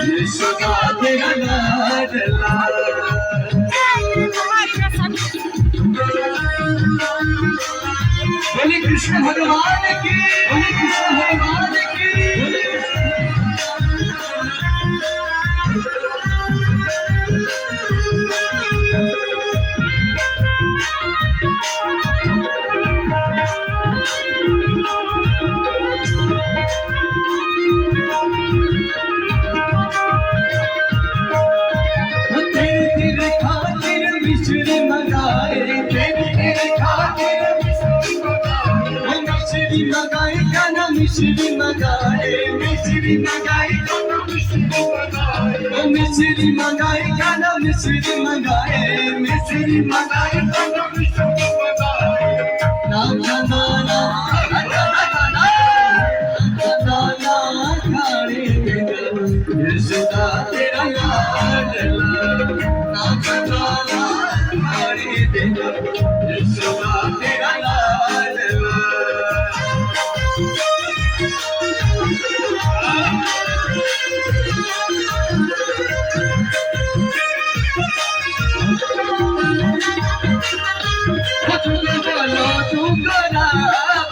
यशोदा तेरा लाडला। बोले कृष्ण भगवान की, बोले कृष्ण भगवान की। तेरे खातिर मिश्री मंगाए, तेरे खातिर मिश्री मंगाए, गाना मिश्री मंगाए, मिश्री मंगाए, मिश्री मंगाए, गाना मिश्री मंगाए, मिश्री मंगाए, ना ना ना ना यशोदा तेरा लाडला, यशोदा तेरा लाडला। बोलो तू करा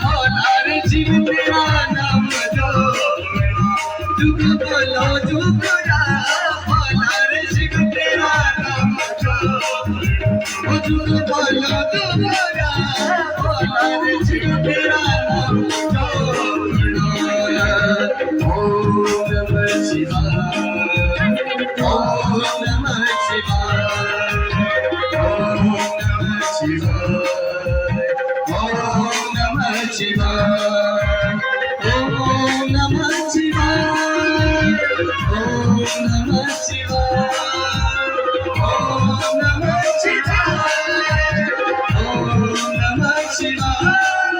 भोला रे जीव तेरा नाम लो, जुग बोलो जुग करा भोला रे जीव तेरा नाम लो, जुग बोलो जुग करा भोला रे जीव तेरा नाम लो। ओम नमः शिवाय, ओम नमः शिवाय, ओम नमः शिवाय, ओम नमः शिवाय, ओम नमः शिवाय, ओम नमः शिवाय, ओम नमः शिवाय, ओम नमः शिवाय,